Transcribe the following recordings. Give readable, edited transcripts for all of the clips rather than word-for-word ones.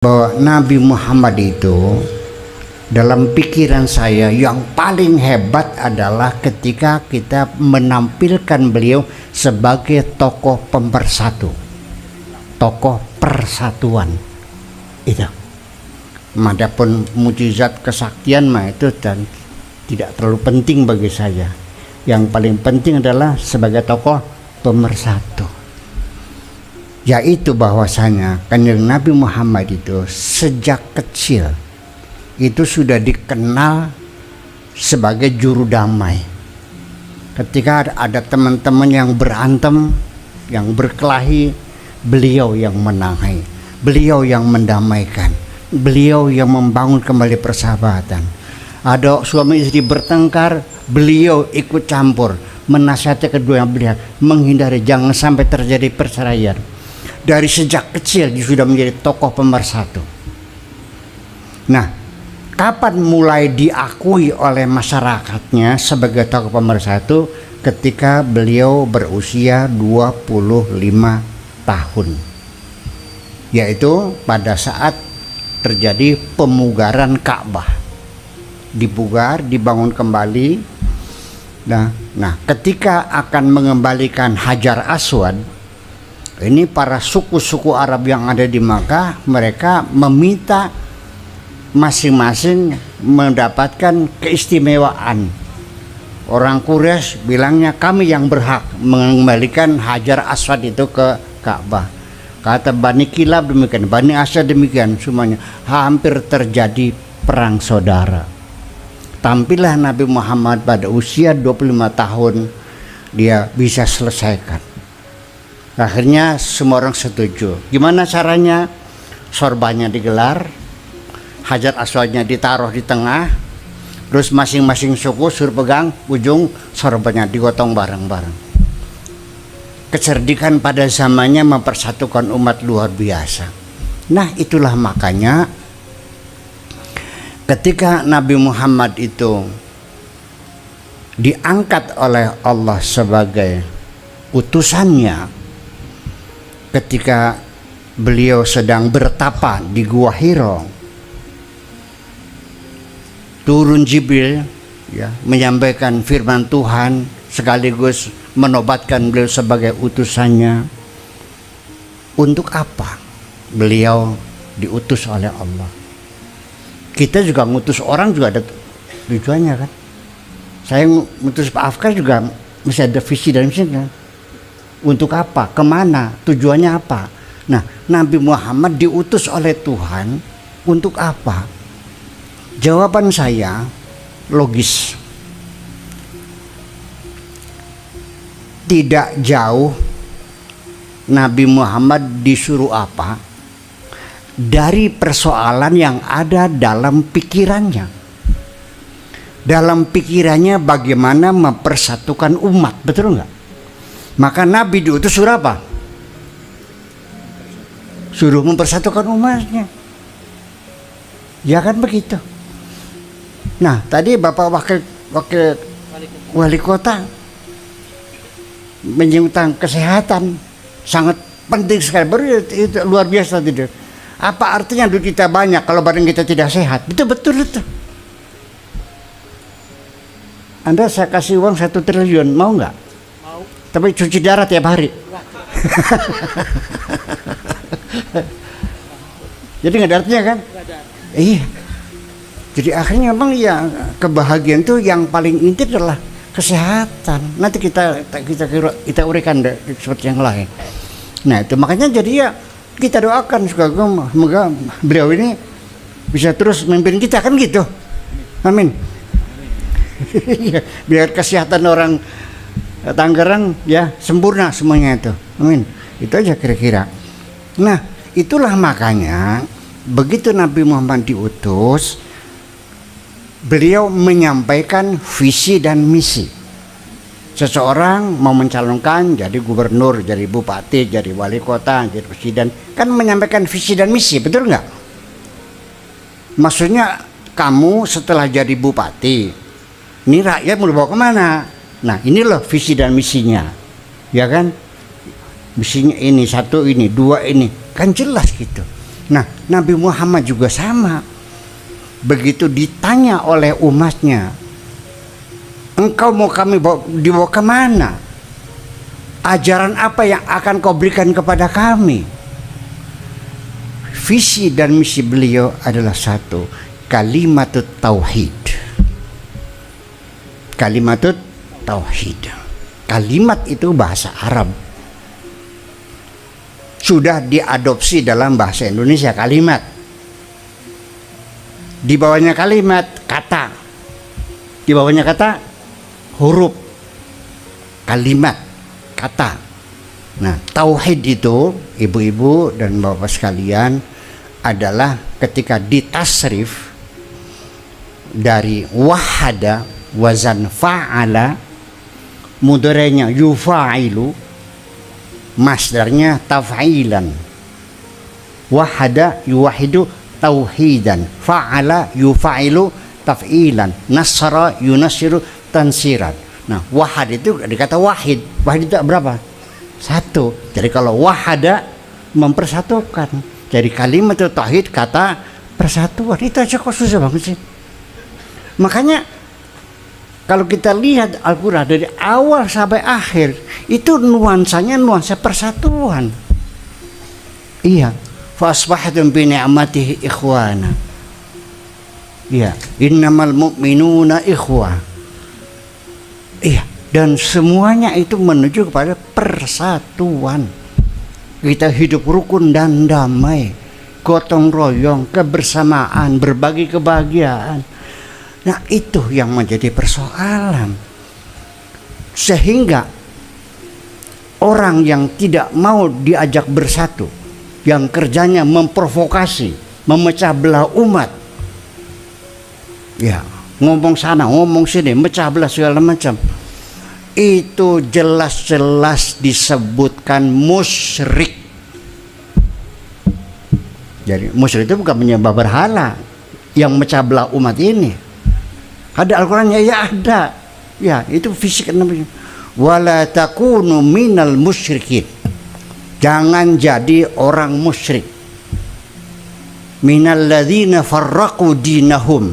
bahwa Nabi Muhammad itu dalam pikiran saya yang paling hebat adalah ketika kita menampilkan beliau sebagai tokoh pemersatu, tokoh persatuan. Itu. Adapun mukjizat kesaktian mah itu dan tidak terlalu penting bagi saya. Yang paling penting adalah sebagai tokoh pemersatu, yaitu bahwasanya Kanjeng Nabi Muhammad itu sejak kecil itu sudah dikenal sebagai juru damai. Ketika ada teman-teman yang berantem, yang berkelahi, beliau yang menengahi, beliau yang mendamaikan, beliau yang membangun kembali persahabatan. Ada suami istri bertengkar, beliau ikut campur, menasihati kedua belah, menghindari jangan sampai terjadi perceraian. Dari sejak kecil dia sudah menjadi tokoh pemersatu. Nah, kapan mulai diakui oleh masyarakatnya sebagai tokoh pemersatu? Ketika beliau berusia 25 tahun, yaitu pada saat terjadi pemugaran Ka'bah, dipugar, dibangun kembali. Nah, ketika akan mengembalikan Hajar Aswad, ini para suku-suku Arab yang ada di Makkah, mereka meminta masing-masing mendapatkan keistimewaan. Orang Quraisy bilangnya kami yang berhak mengembalikan Hajar Aswad itu ke Ka'bah. Kata Bani Kilab demikian, Bani Asad demikian, semuanya. Hampir terjadi perang saudara. Tampillah Nabi Muhammad pada usia 25 tahun, dia bisa selesaikan. Akhirnya semua orang setuju. Gimana caranya? Sorbannya digelar, Hajar Aswadnya ditaruh di tengah, terus masing-masing suku suruh pegang ujung sorbannya, digotong bareng-bareng. Kecerdikan pada zamannya mempersatukan umat luar biasa. Nah, itulah makanya ketika Nabi Muhammad itu diangkat oleh Allah sebagai utusannya, ketika beliau sedang bertapa di Gua Hiro, turun Jibril ya, menyampaikan firman Tuhan sekaligus menobatkan beliau sebagai utusannya. Untuk apa beliau diutus oleh Allah? Kita juga ngutus orang juga ada tujuannya kan. Saya ngutus Pak Afkar juga mesti ada visi dan misinya. Untuk apa? Kemana? Tujuannya apa? Nah, Nabi Muhammad diutus oleh Tuhan untuk apa? Jawaban saya logis. Tidak jauh Nabi Muhammad disuruh apa dari persoalan yang ada dalam pikirannya. Dalam pikirannya bagaimana mempersatukan umat, betul nggak? Maka Nabi diutus suruh apa? Suruh mempersatukan umatnya. Ya kan begitu. Nah, tadi Bapak wakil wali kota menyinggung kesehatan, sangat penting sekali. Baru itu luar biasa tidak. Apa artinya duit kita banyak kalau badan kita tidak sehat? Betul itu. Anda saya kasih uang 1 triliun, mau nggak? Mau. Tapi cuci darah tiap hari. Jadi nggak ada artinya kan? Nggak ada. Iya. Jadi akhirnya memang ya kebahagiaan itu yang paling inti adalah kesehatan. Nanti kita uraikan seperti yang lain. Nah, itu makanya jadi ya kita doakan semoga beliau ini bisa terus memimpin kita kan gitu. Amin. Biar kesehatan orang Tangerang ya sempurna semuanya itu. Amin. Itu aja kira-kira. Nah, itulah makanya begitu Nabi Muhammad diutus, beliau menyampaikan visi dan misi. Seseorang mau mencalonkan jadi gubernur, jadi bupati, jadi wali kota, jadi presiden, kan menyampaikan visi dan misi, betul nggak? Maksudnya kamu setelah jadi bupati, ini rakyat mau dibawa kemana? Nah, ini loh visi dan misinya, ya kan? Misinya ini, 1 ini, 2 ini, kan jelas gitu. Nah, Nabi Muhammad juga sama. Begitu ditanya oleh umatnya, engkau mau kami dibawa kemana? Ajaran apa yang akan kau berikan kepada kami? Visi dan misi beliau adalah satu, kalimatut tauhid. Kalimatut tauhid. Kalimat itu bahasa Arab. Sudah diadopsi dalam bahasa Indonesia kalimat. Di bawahnya kalimat kata. Di bawahnya kata huruf. Kalimat kata. Nah, tauhid itu ibu-ibu dan bapak sekalian adalah ketika ditasrif dari wahada wazan fa'ala, mudhari'nya yufa'ilu, masdarnya taf'ilan. Wahada yuwahidu tauhidan, fa'ala yufa'ilu taf'ilan, nasara yunasiru tansiran. Nah, wahad itu dikata wahid. Wahid itu berapa? Satu. Jadi kalau wahada mempersatukan. Jadi kalimat itu tauhid, kata persatuan. Itu aja kok susah banget sih. Makanya kalau kita lihat Al-Quran dari awal sampai akhir, itu nuansanya nuansa persatuan. Iya. Fasbahtum bi ni'matihi ikhwana. Iya, innamal mu'minuna ikhwah. Iya, dan semuanya itu menuju kepada persatuan. Kita hidup rukun dan damai, gotong royong, kebersamaan, berbagi kebahagiaan. Nah, itu yang menjadi persoalan. Sehingga orang yang tidak mau diajak bersatu, yang kerjanya memprovokasi, memecah belah umat, ya ngomong sana, ngomong sini, mecah belah segala macam, itu jelas-jelas disebutkan musyrik. Jadi musyrik itu bukan menyembah berhala yang mecah belah umat ini. Ada Al-Qurannya? Ya ada. Ya, itu fisik namanya. Wala takunu minal musyrikin. Jangan jadi orang musyrik. Minal ladzina farraqu dinahum,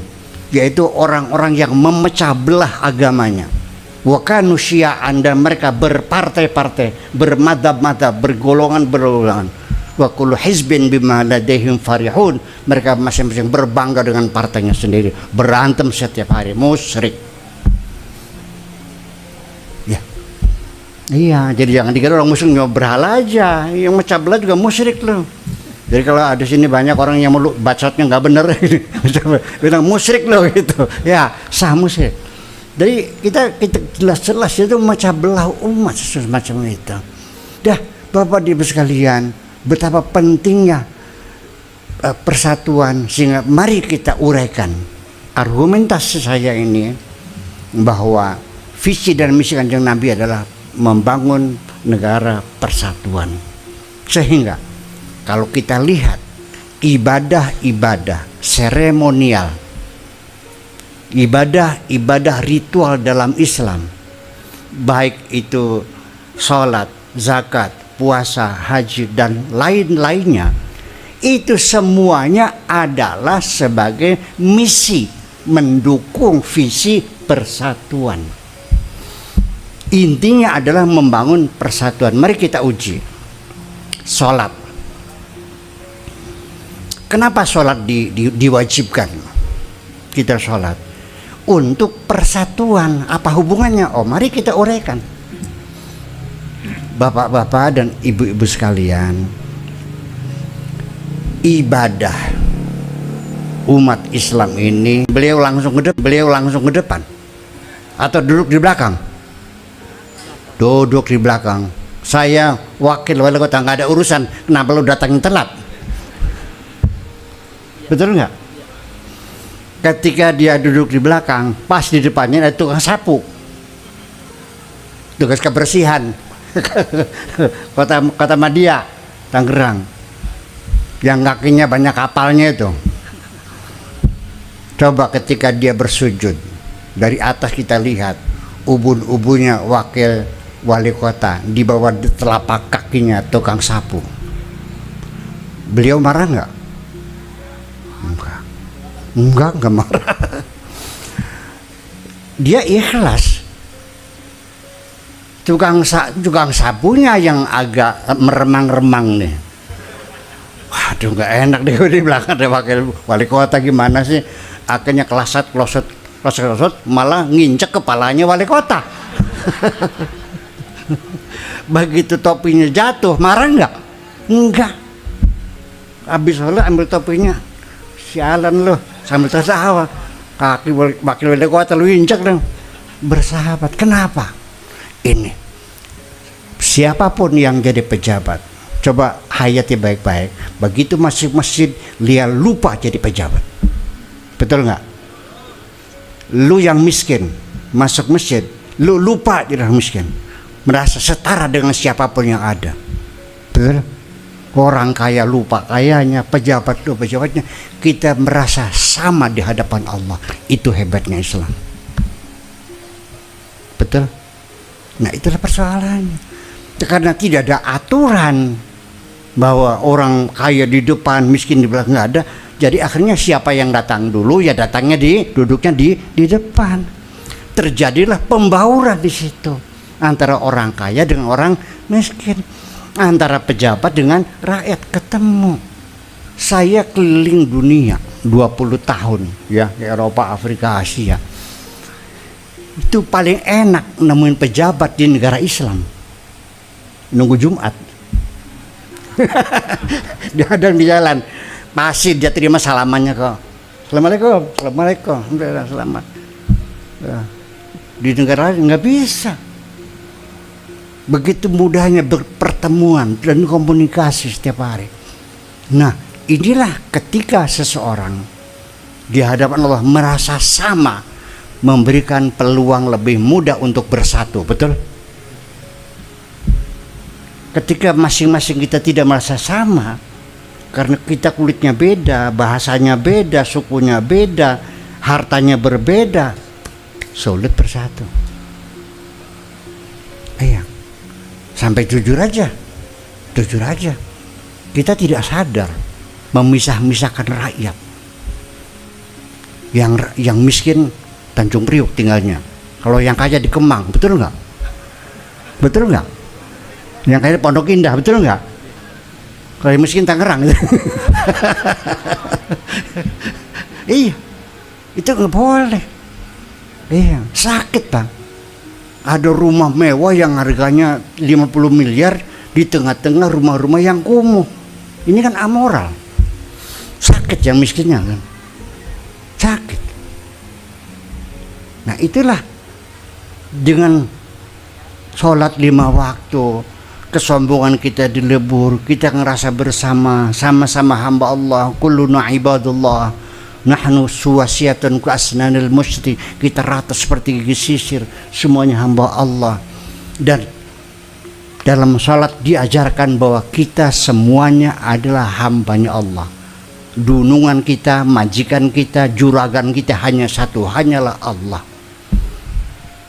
yaitu orang-orang yang memecah belah agamanya. Wa kanu syi'an, dan mereka berpartai-partai, bermadhab-madhab, bergolongan-bergolongan. Wa kullu hizbin bima ladaihim farihun, mereka masing-masing berbangga dengan partainya sendiri, berantem setiap hari. Musyrik. Ya. Iya, jadi jangan dikira orang musyrik cuma berhala aja, yang mecah belah juga musyrik loh. Jadi kalau ada sini banyak orang yang mulut bacotnya nggak bener, bilang musyrik loh gitu. Ya, sah musyrik. Jadi kita jelas-jelas itu mecah belah umat semacam itu. Dah, Bapak Ibu sekalian, betapa pentingnya persatuan, sehingga mari kita uraikan argumentasi saya ini bahwa visi dan misi Kanjeng Nabi adalah membangun negara persatuan. Sehingga kalau kita lihat ibadah-ibadah seremonial, ibadah-ibadah ritual dalam Islam, baik itu sholat, zakat, puasa, haji, dan lain-lainnya, itu semuanya adalah sebagai misi mendukung visi persatuan. Intinya adalah membangun persatuan. Mari kita uji. Sholat. Kenapa sholat diwajibkan? Kita sholat untuk persatuan. Apa hubungannya? Oh, mari kita uraikan. Bapak-bapak dan ibu-ibu sekalian, ibadah umat Islam ini, beliau langsung ke depan atau duduk di belakang? Duduk di belakang. Saya wakil wali kota, nggak ada urusan. Kenapa lu datang telat? Betul nggak? Ketika dia duduk di belakang, pas di depannya ada tukang sapu, tugas kebersihan. kota Madia, Tangerang, yang kakinya banyak kapalnya itu. Coba ketika dia bersujud, dari atas kita lihat ubun-ubunnya wakil wali kota, di bawah telapak kakinya tukang sapu. Beliau marah nggak? Enggak marah. Dia ikhlas. Tukang sapunya yang agak meremang-remang nih. Waduh, nggak enak deh di belakang ada wakil wali kota, gimana sih? Akhirnya klosot malah nginjek kepalanya wali kota. Begitu topinya jatuh, marah nggak? Enggak. Habis oleh ambil topinya, sialan loh, sambil tertawa. Kaki wakil wali kota lu injek dong. Bersahabat, kenapa? Ini siapapun yang jadi pejabat, coba hayati baik-baik. Begitu masuk masjid, dia lupa jadi pejabat. Betul nggak? Lu yang miskin masuk masjid, lu lupa jadi miskin, merasa setara dengan siapapun yang ada. Betul? Orang kaya lupa kayanya, pejabat lupa pejabatnya. Kita merasa sama di hadapan Allah. Itu hebatnya Islam. Betul? Nah, itulah persoalannya. Karena tidak ada aturan bahwa orang kaya di depan, miskin di belakang, nggak ada. Jadi akhirnya siapa yang datang dulu, ya datangnya duduknya di depan. Terjadilah pembauran di situ antara orang kaya dengan orang miskin, antara pejabat dengan rakyat ketemu. Saya keliling dunia 20 tahun ya, di Eropa, Afrika, Asia. Itu paling enak nemuin pejabat di negara Islam. Nunggu Jumat. Dia ada di jalan, pasti dia terima salamannya kok. Assalamualaikum, assalamualaikum, selamat. Di negara lain nggak bisa. Begitu mudahnya berpertemuan dan komunikasi setiap hari. Nah, inilah ketika seseorang di hadapan Allah merasa sama, memberikan peluang lebih mudah untuk bersatu. Betul? Ketika masing-masing kita tidak merasa sama, karena kita kulitnya beda, bahasanya beda, sukunya beda, hartanya berbeda, sulit bersatu. Iya. Sampai jujur aja, kita tidak sadar memisah-misahkan rakyat. Yang miskin Tanjung Priok tinggalnya, kalau yang kaya di Kemang, betul nggak? Betul nggak? Yang kaya di Pondok Indah, betul nggak? Kalau yang miskin Tangerang, gitu. Iya, itu nggak boleh. Iya, sakit Bang. Ada rumah mewah yang harganya 50 miliar di tengah-tengah rumah-rumah yang kumuh. Ini kan amoral. Sakit yang miskinnya kan. Sakit. Nah, itulah dengan sholat 5 waktu, kesombongan kita dilebur, kita ngerasa bersama, sama-sama hamba Allah, kulluna ibadullah, nahnu suwasiyatun ku asnanil musyri, kita rata seperti gigi sisir, semuanya hamba Allah. Dan dalam sholat diajarkan bahwa kita semuanya adalah hambanya Allah. Dunungan kita, majikan kita, juragan kita hanya satu, hanyalah Allah.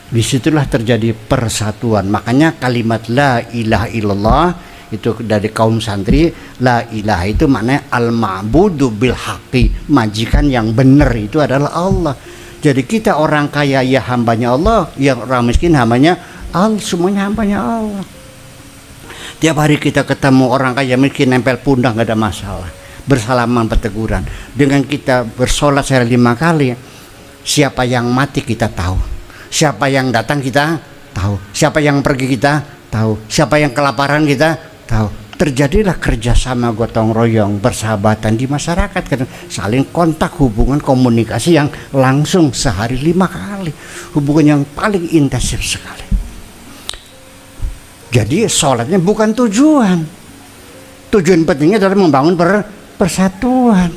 Disitulah terjadi persatuan. Makanya kalimat la ilaha illallah itu dari kaum santri, la ilaha itu maknanya al-ma'budu bil haqqi, majikan yang benar itu adalah Allah. Jadi kita orang kaya ya hambanya Allah, yang orang miskin hambanya Allah, semuanya hambanya Allah. Tiap hari kita ketemu orang kaya miskin nempel pundak nggak ada masalah, bersalaman berteguran. Dengan kita bersolat sehari 5 kali, siapa yang mati kita tahu, siapa yang datang kita tahu, siapa yang pergi kita tahu, siapa yang kelaparan kita tahu. Terjadilah kerjasama gotong royong, persahabatan di masyarakat, kan saling kontak, hubungan komunikasi yang langsung sehari 5 kali, hubungan yang paling intensif sekali. Jadi sholatnya bukan tujuan pentingnya adalah membangun persatuan.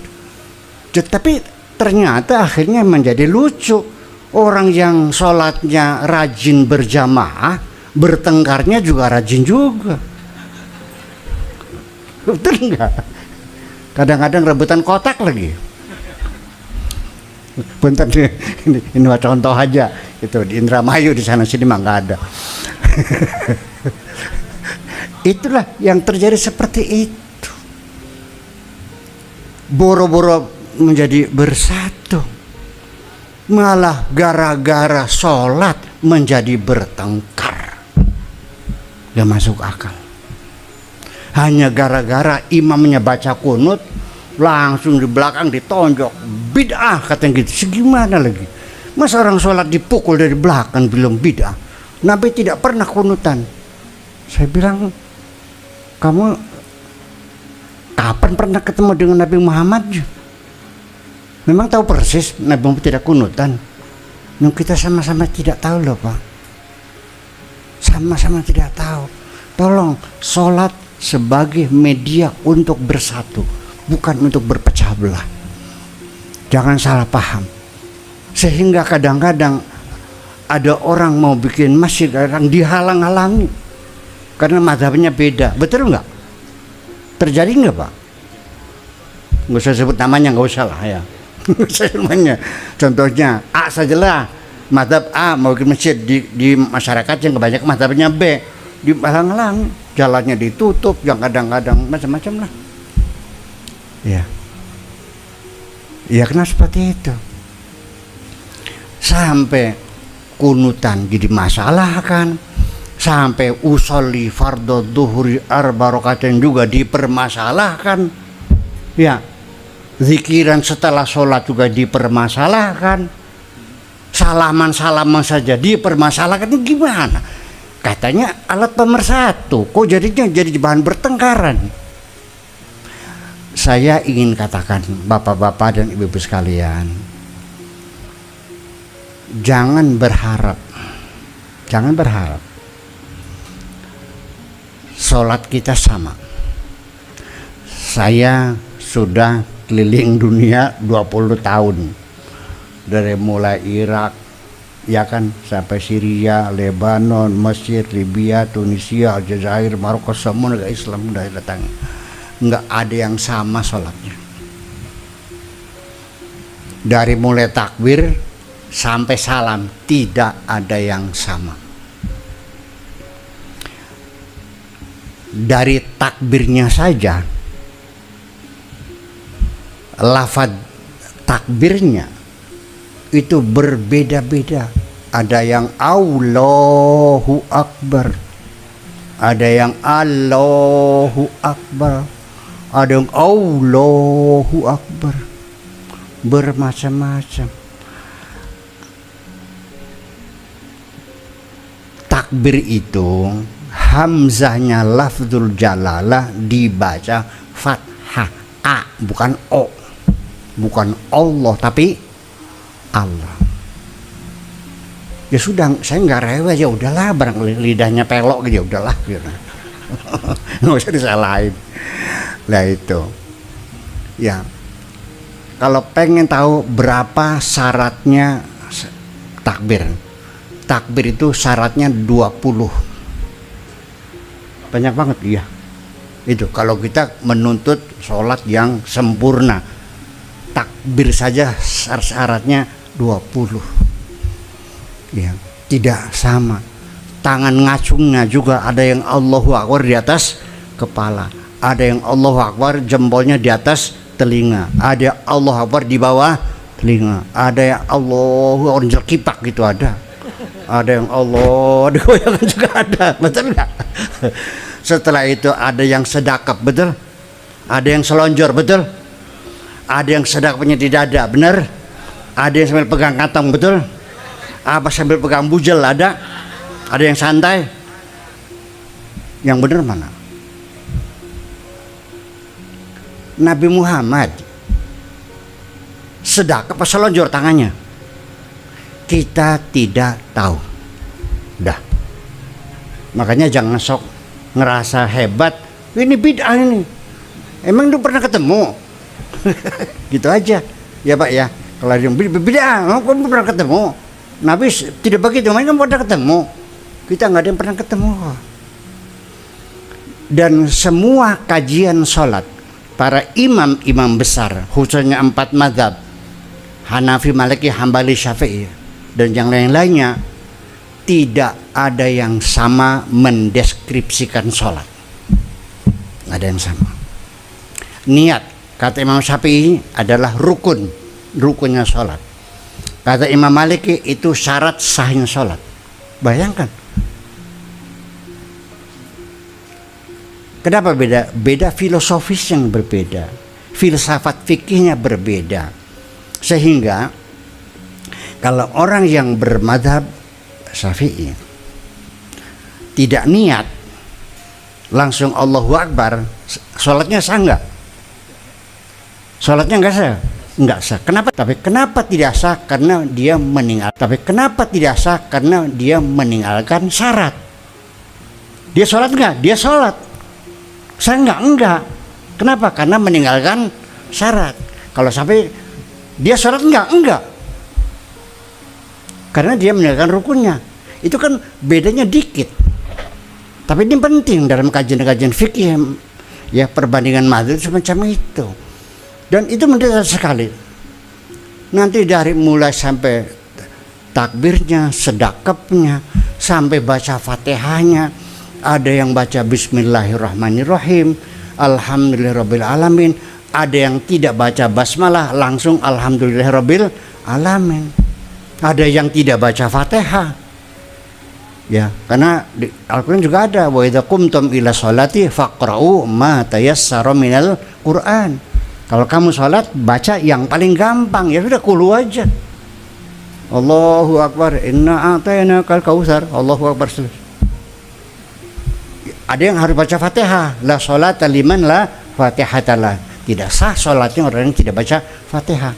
Tapi ternyata akhirnya menjadi lucu, orang yang sholatnya rajin berjamaah, bertengkarnya juga rajin juga. Betul enggak? Kadang-kadang rebutan kotak lagi. Bentar ini contoh aja, itu di Indramayu, di sana sini mah nggak ada. Itulah yang terjadi seperti itu. Boro-boro menjadi bersatu, malah gara-gara sholat menjadi bertengkar. Gak masuk akal. Hanya gara-gara imamnya baca kunut, langsung di belakang ditonjok. Bid'ah katanya gitu. Segimana lagi? Masa orang sholat dipukul dari belakang bilang bid'ah? Nabi tidak pernah kunutan. Saya bilang, kamu kapan pernah ketemu dengan Nabi Muhammad? Memang tahu persis Nabi Muhammad tidak kunutan. Yang kita sama-sama tidak tahu loh Pak. Sama-sama tidak tahu. Tolong, sholat sebagai media untuk bersatu, bukan untuk berpecah belah. Jangan salah paham. Sehingga kadang-kadang ada orang mau bikin masjid, kadang dihalang-halangi karena mazhabnya beda. Betul nggak? Terjadi nggak Pak? Nggak usah sebut namanya, nggak usah lah ya. Nggak usah namanya. Contohnya A sajalah, mazhab A mau bikin masjid di masyarakat yang kebanyakan mazhabnya B, dihalang-halangi. Jalannya ditutup, yang kadang-kadang macam-macam lah. Ya, ya kenapa seperti itu? Sampai kunutan jadi masalah kan, sampai usolli fardhu dhuhri arba rakaatain juga dipermasalahkan. Ya, zikiran setelah sholat juga dipermasalahkan. Salaman-salaman saja dipermasalahkan. Ini gimana? Katanya alat pemersatu, kok jadinya jadi bahan bertengkaran. Saya ingin katakan bapak-bapak dan ibu-ibu sekalian, jangan berharap sholat kita sama. Saya sudah keliling dunia 20 tahun, dari mulai Irak ya kan, sampai Syria, Lebanon, Mesir, Libya, Tunisia, Aljazair, Maroko, semua negara Islam udah datang. Nggak ada yang sama sholatnya. Dari mulai takbir sampai salam tidak ada yang sama. Dari takbirnya saja, lafaz takbirnya itu berbeda-beda. Ada yang Allahu Akbar, ada yang Allahu Akbar, ada yang Allahu Akbar, bermacam-macam. Takbir itu hamzahnya lafzul jalalah dibaca fathah A, bukan O, bukan Allah tapi Allah. Ya sudah, saya nggak rewel, ya udahlah, barang lidahnya pelok gitu, ya udahlah gitu. Nggak usah disalahin. Lah itu ya, kalau pengen tahu berapa syaratnya takbir itu syaratnya 20. Banyak banget iya. Itu kalau kita menuntut sholat yang sempurna, takbir saja syaratnya 20. Ya, tidak sama. Tangan ngacungnya juga ada yang Allahu Akbar di atas kepala, ada yang Allahu Akbar jempolnya di atas telinga, ada Allahu Akbar di bawah telinga, ada yang Allahu Akbar kipak gitu, ada yang Allah digoyangkan juga ada, betul nggak? Setelah itu ada yang sedekap, betul? Ada yang selonjor, betul? Ada yang sedekapnya di dada, benar? Ada yang sambil pegang kantong, betul? Apa sambil pegang bujel, ada yang santai. Yang benar mana? Nabi Muhammad sedekap apa selonjor tangannya? Kita tidak tahu. Dah. Makanya jangan sok ngerasa hebat. Ini bid'ah ini. Emang lu pernah ketemu? Gitu aja. Ya Pak ya. Kalau yang bid'ah, kamu pernah ketemu? Nabi tidak begitu, mereka pernah ketemu. Kita nggak ada yang pernah ketemu. Dan semua kajian sholat para imam-imam besar, khususnya 4 mazhab, Hanafi, Maliki, Hambali, Syafi'i, dan yang lain-lainnya, tidak ada yang sama mendeskripsikan sholat. Nggak ada yang sama. Niat, Kata Imam Syafi'i adalah rukunnya sholat. Kata Imam Maliki itu syarat sahnya sholat. Bayangkan. Kenapa beda? Beda filosofis yang berbeda, filsafat fikihnya berbeda. Sehingga kalau orang yang bermadhab Syafi'i tidak niat langsung Allahu Akbar, sholatnya sah nggak? Sholatnya nggak sah? Nggak sah. Kenapa? Tapi kenapa tidak sah? Karena dia meninggalkan syarat. Dia sholat nggak? Dia sholat. Saya enggak. Kenapa? Karena meninggalkan syarat. Kalau sampai dia sholat enggak. Karena dia meninggalkan rukunnya. Itu kan bedanya dikit. Tapi ini penting dalam kajian-kajian fikih ya, perbandingan madzhab semacam itu. Dan itu mendasar sekali. Nanti dari mulai sampai takbirnya, sedekapnya, sampai baca Fatihahnya, ada yang baca Bismillahirrahmanirrahim, Alhamdulillahirabbil alamin, ada yang tidak baca basmalah, langsung Alhamdulillahirabbil alamin. Ada yang tidak baca Fatihah. Ya, karena di Al-Qur'an juga ada wa idza qumtum ila sholati faqra'u ma tayassara minal Qur'an. Kalau kamu sholat, baca yang paling gampang, ya sudah kulu aja. Allahu Akbar, inna a'tainakal kautsar. Allahu Akbar. Ada yang harus baca Fatihah. La sholata liman la fatihatalah. Tidak sah sholatnya orang yang tidak baca Fatihah.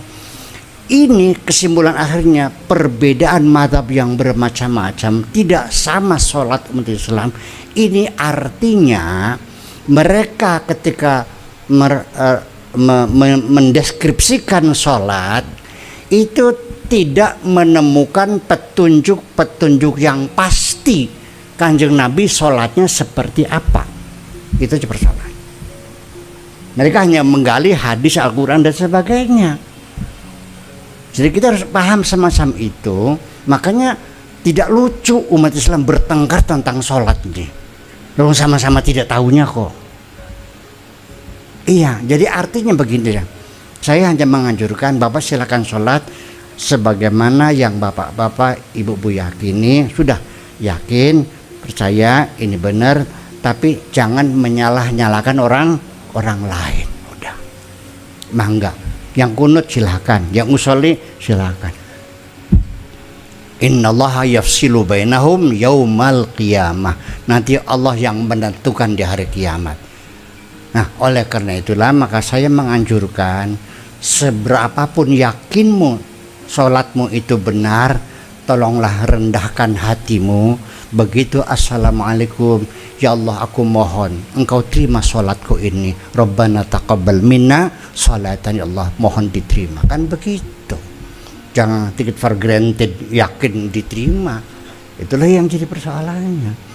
Ini kesimpulan akhirnya, perbedaan mazhab yang bermacam-macam, tidak sama sholat umat Islam. Ini artinya mereka ketika mendeskripsikan sholat itu tidak menemukan petunjuk yang pasti Kanjeng Nabi sholatnya seperti apa. Itu persoalan. Mereka hanya menggali hadis Al-Quran dan sebagainya. Jadi kita harus paham semacam itu. Makanya tidak lucu umat Islam bertengkar tentang sholat ini. Loh, sama-sama tidak tahunya kok. Iya, jadi artinya begini ya. Saya hanya menganjurkan Bapak silakan sholat sebagaimana yang Bapak-Bapak, Ibu-Ibu yakini. Sudah yakin, percaya ini benar, tapi jangan menyalah-nyalakan orang lain. Udah. Mangga. Yang kunut silakan, yang usolli silakan. Innallaha yafsilu bainahum yaumal qiyamah. Nanti Allah yang menentukan di hari kiamat. Nah, oleh karena itulah maka saya menganjurkan seberapapun yakinmu sholatmu itu benar, tolonglah rendahkan hatimu. Begitu assalamualaikum, ya Allah aku mohon engkau terima sholatku ini. Rabbana taqabbal minna sholatan, ya Allah mohon diterima. Kan begitu. Jangan take it for granted, yakin diterima. Itulah yang jadi persoalannya.